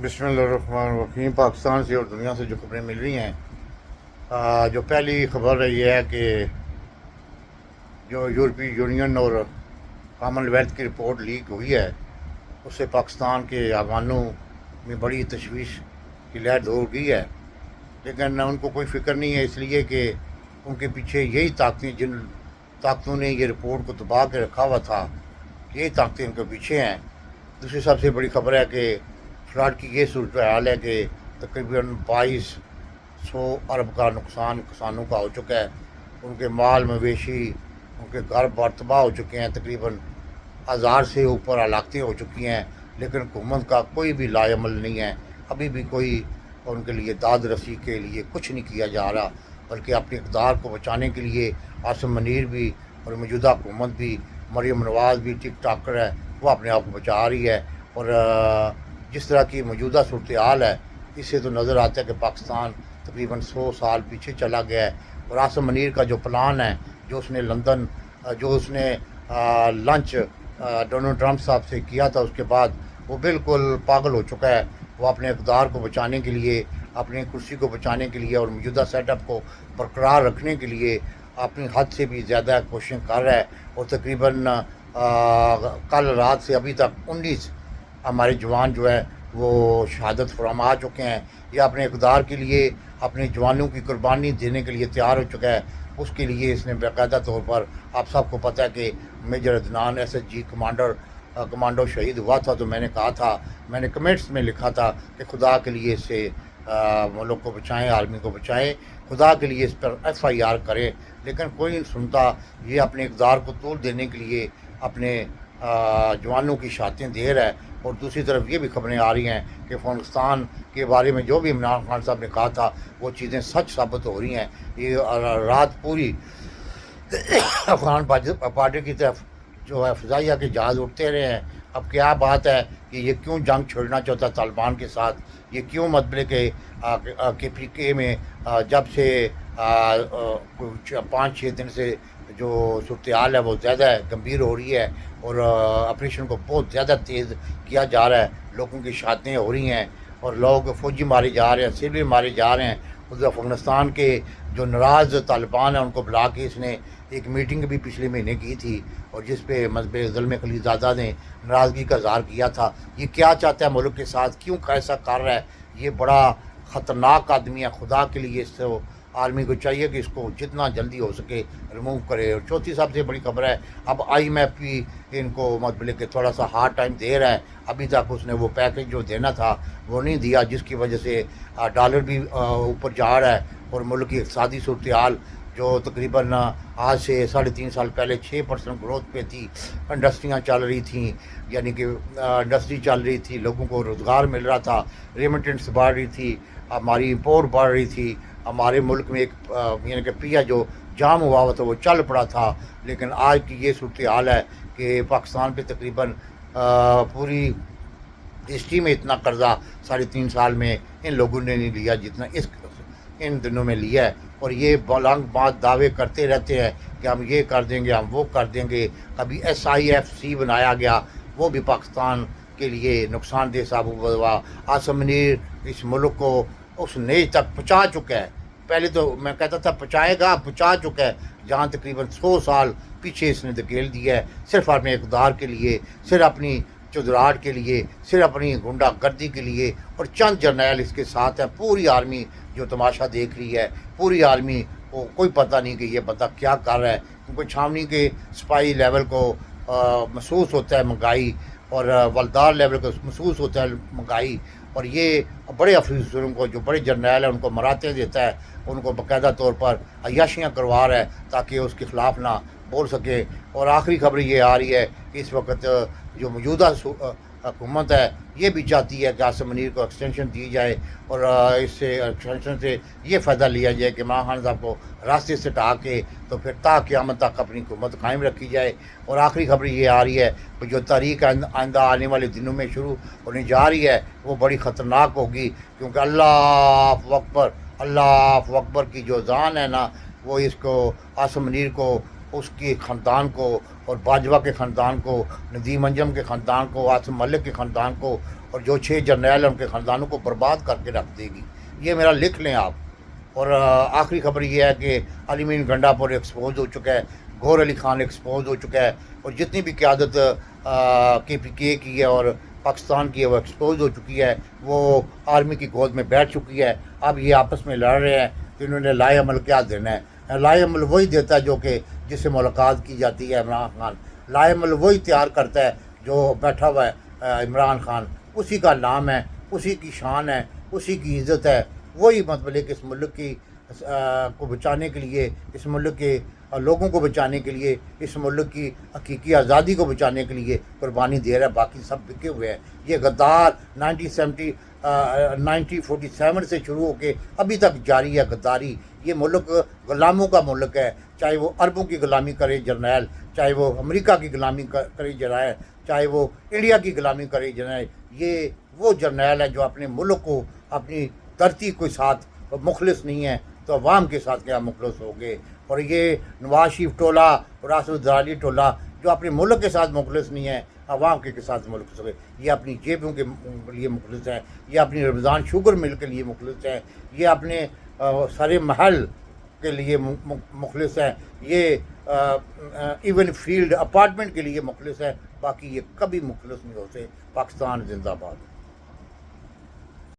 بسم اللہ الرحمن الرحیم۔ پاکستان سے اور دنیا سے جو خبریں مل رہی ہیں، جو پہلی خبر ہے یہ ہے کہ جو یورپی یونین اور کامن ویلتھ کی رپورٹ لیک ہوئی ہے، اس سے پاکستان کے ایوانوں میں بڑی تشویش کی لہر دور گئی ہے، لیکن ان کو کوئی فکر نہیں ہے، اس لیے کہ ان کے پیچھے یہی طاقتیں، جن طاقتوں نے یہ رپورٹ کو دبا کے رکھا ہوا تھا، یہی طاقتیں ان کے پیچھے ہیں۔ دوسری سب سے بڑی خبر ہے کہ فلڈ کی یہ صورتحال ہے کہ تقریباً 2200 ارب کا نقصان کسانوں کا ہو چکا ہے، ان کے مال مویشی، ان کے گھر بار تباہ ہو چکے ہیں، تقریباً 1000 سے اوپر ہلاکتیں ہو چکی ہیں، لیکن حکومت کا کوئی بھی لا عمل نہیں ہے، ابھی بھی کوئی ان کے لیے داد رسی کے لیے کچھ نہیں کیا جا رہا، بلکہ اپنے اقدار کو بچانے کے لیے عاصم منیر بھی اور موجودہ حکومت بھی، مریم نواز بھی ٹک ٹاکر ہے، وہ اپنے آپ کو بچا رہی ہے۔ اور جس طرح کی موجودہ صورتحال ہے، اس سے تو نظر آتا ہے کہ پاکستان تقریباً 100 سال پیچھے چلا گیا ہے۔ اور عاصم منیر کا جو پلان ہے، جو اس نے لندن جو اس نے لنچ ڈونلڈ ٹرمپ صاحب سے کیا تھا، اس کے بعد وہ بالکل پاگل ہو چکا ہے۔ وہ اپنے اقدار کو بچانے کے لیے، اپنی کرسی کو بچانے کے لیے اور موجودہ سیٹ اپ کو برقرار رکھنے کے لیے اپنی حد سے بھی زیادہ کوششیں کر رہا ہے، اور تقریباً کل رات سے ابھی تک 19 ہمارے جوان جو ہے وہ شہادت فرما چکے ہیں۔ یہ اپنے اقدار کے لیے، اپنے جوانوں کی قربانی دینے کے لیے تیار ہو چکا ہے۔ اس کے لیے اس نے باقاعدہ طور پر، آپ سب کو پتہ ہے کہ major Adnan S S G commando شہید ہوا تھا، تو میں نے کہا تھا، میں نے کمنٹس میں لکھا تھا کہ خدا کے لیے اس سے ملک کو بچائیں، آرمی کو بچائیں، خدا کے لیے اس پر FIR کریں، لیکن کوئی نہیں سنتا۔ یہ اپنے اقدار کو توڑ دینے کے لیے اپنے جوانوں کی شہادتیں دے رہا ہے۔ اور دوسری طرف یہ بھی خبریں آ رہی ہیں کہ افغانستان کے بارے میں جو بھی عمران خان صاحب نے کہا تھا، وہ چیزیں سچ ثابت ہو رہی ہیں۔ یہ رات پوری افغان پارٹی کی طرف جو ہے فضائیہ کے جہاز اٹھتے رہے ہیں۔ اب کیا بات ہے کہ یہ کیوں جنگ چھوڑنا چاہتا ہے طالبان کے ساتھ؟ یہ کیوں مطلب کہ PK میں جب سے 5-6 دن سے جو صورتحال ہے وہ زیادہ گمبھیر ہو رہی ہے، اور آپریشن کو بہت زیادہ تیز کیا جا رہا ہے، لوگوں کی شہادتیں ہو رہی ہیں، اور لوگ فوجی مارے جا رہے ہیں، سول مارے جا رہے ہیں۔ ادھر افغانستان کے جو ناراض طالبان ہیں ان کو بلا کے اس نے ایک میٹنگ بھی پچھلے مہینے کی تھی، اور جس پہ مذہب ظلم خلیل زادہ نے ناراضگی کا اظہار کیا تھا۔ یہ کیا چاہتا ہے ملک کے ساتھ، کیوں ایسا کر رہا ہے؟ یہ بڑا خطرناک آدمی ہے، خدا کے لیے اس کو آرمی کو چاہیے کہ اس کو جتنا جلدی ہو سکے ریموو کرے۔ اور چوتھی سب سے بڑی خبر ہے، اب IMF بھی ان کو مطلب کہ تھوڑا سا ہارڈ ٹائم دے رہا ہے۔ ابھی تک اس نے وہ پیکج جو دینا تھا وہ نہیں دیا، جس کی وجہ سے ڈالر بھی اوپر جا رہا ہے، اور ملک کی اقتصادی صورتحال جو تقریباً آج سے 3.5 سال پہلے 6% گروتھ پہ تھی، انڈسٹریاں چل رہی تھیں، یعنی کہ انڈسٹری چل رہی تھی، لوگوں کو روزگار مل رہا تھا، ریمیٹنس بڑھ رہی تھی، ہماری امپورٹ بڑھ رہی تھی، ہمارے ملک میں ایک یعنی کہ پیا جو جام ہوا ہوا تھا وہ چل پڑا تھا۔ لیکن آج کی یہ صورتحال ہے کہ پاکستان پہ تقریباً پوری ہسٹری میں اتنا قرضہ 3.5 سال میں ان لوگوں نے نہیں لیا جتنا ان دنوں میں لیا ہے۔ اور یہ بلند بات دعوے کرتے رہتے ہیں کہ ہم یہ کر دیں گے، ہم وہ کر دیں گے۔ کبھی SIFC بنایا گیا، وہ بھی پاکستان کے لیے نقصان دہ ثابت ہوا۔ عاصم منیر اس ملک کو اس نیج تک پہنچا چکا ہے، پہلے تو میں کہتا تھا پہنچائے گا، پہنچا چکا ہے، جہاں تقریباً 100 سال پیچھے اس نے دھکیل دیا ہے، صرف اپنے اقدار کے لیے، صرف اپنی چودراہٹ کے لیے، صرف اپنی غنڈہ گردی کے لیے، اور چند جرنیل اس کے ساتھ ہیں۔ پوری آرمی جو تماشا دیکھ رہی ہے، پوری آرمی کو کوئی پتہ نہیں کہ یہ بندہ کیا کر رہا ہے، کیونکہ چھاونی کے سپاہی لیول کو محسوس ہوتا ہے مہنگائی، اور ولدار لیول کو محسوس ہوتا ہے مہنگائی، اور یہ بڑے افسروں کو جو بڑے جرنیل ہیں ان کو مراتے دیتا ہے، ان کو باقاعدہ طور پر عیاشیاں کروا رہا ہے تاکہ اس کے خلاف نہ بول سکے۔ اور آخری خبر یہ آ رہی ہے کہ اس وقت جو موجودہ حکومت ہے یہ بھی چاہتی ہے کہ عاصم منیر کو ایکسٹینشن دی جائے، اور اس سے ایکسٹینشن سے یہ فائدہ لیا جائے کہ عمران خان صاحب کو راستے سے ہٹا کے تو پھر تا قیامت تک اپنی حکومت قائم رکھی جائے۔ اور آخری خبر یہ آ رہی ہے کہ جو تاریخ آئندہ آنے والے دنوں میں شروع ہونے جا رہی ہے وہ بڑی خطرناک ہوگی، کیونکہ اللہ اکبر، اللہ اکبر کی جو اذان ہے نا، وہ اس کو عاصم منیر کو، اس کے خاندان کو، اور باجوہ کے خاندان کو، ندیم انجم کے خاندان کو، عاصم ملک کے خاندان کو، اور جو 6 جرنیل ہیں ان کے خاندانوں کو برباد کر کے رکھ دے گی. یہ میرا لکھ لیں آپ. اور آخری خبر یہ ہے کہ علی مین گنڈا پور ایکسپوز ہو چکا ہے, گور علی خان ایکسپوز ہو چکا ہے, اور جتنی بھی قیادت KPK کی ہے اور پاکستان کی ہے وہ ایکسپوز ہو چکی ہے. وہ آرمی کی گود میں بیٹھ چکی ہے. اب یہ آپس میں لڑ رہے ہیں کہ انہوں نے لائے عمل کیا دینا ہے. لائے عمل وہی دیتا ہے جو کہ جس سے ملاقات کی جاتی ہے عمران خان. لائے عمل وہی تیار کرتا ہے جو بیٹھا ہوا ہے عمران خان. اسی کا نام ہے, اسی کی شان ہے, اسی کی عزت ہے. وہی مطلب کہ اس ملک کی کو بچانے کے لیے, اس ملک کے لوگوں کو بچانے کے لیے, اس ملک کی حقیقی آزادی کو بچانے کے لیے قربانی دے رہا ہے. باقی سب بکے ہوئے ہیں. یہ غدار 1947 سے شروع ہو کے ابھی تک جاری ہے غداری. یہ ملک غلاموں کا ملک ہے, چاہے وہ عربوں کی غلامی کرے جرنیل, چاہے وہ امریکہ کی غلامی کرے جرنیل, چاہے وہ انڈیا کی غلامی کرے جرنیل. یہ وہ جرنیل ہے جو اپنے ملک کو, اپنی دھرتی کے ساتھ مخلص نہیں ہے تو عوام کے ساتھ کیا مخلص ہو گئے. اور یہ نواز شریف ٹولہ اور آصف زرداری ٹولہ جو اپنے ملک کے ساتھ مخلص نہیں ہے, عوام کے ساتھ مخلص ہو گئے. یہ اپنی جیبوں کے لیے مخلص ہیں, یہ اپنی رمضان شوگر مل کے لیے مخلص ہیں, یہ اپنے سارے محل کے لیے مخلص ہیں, یہ ایون فیلڈ اپارٹمنٹ کے لیے مخلص ہیں. باقی یہ کبھی مخلص نہیں ہوتے. پاکستان زندہ باد.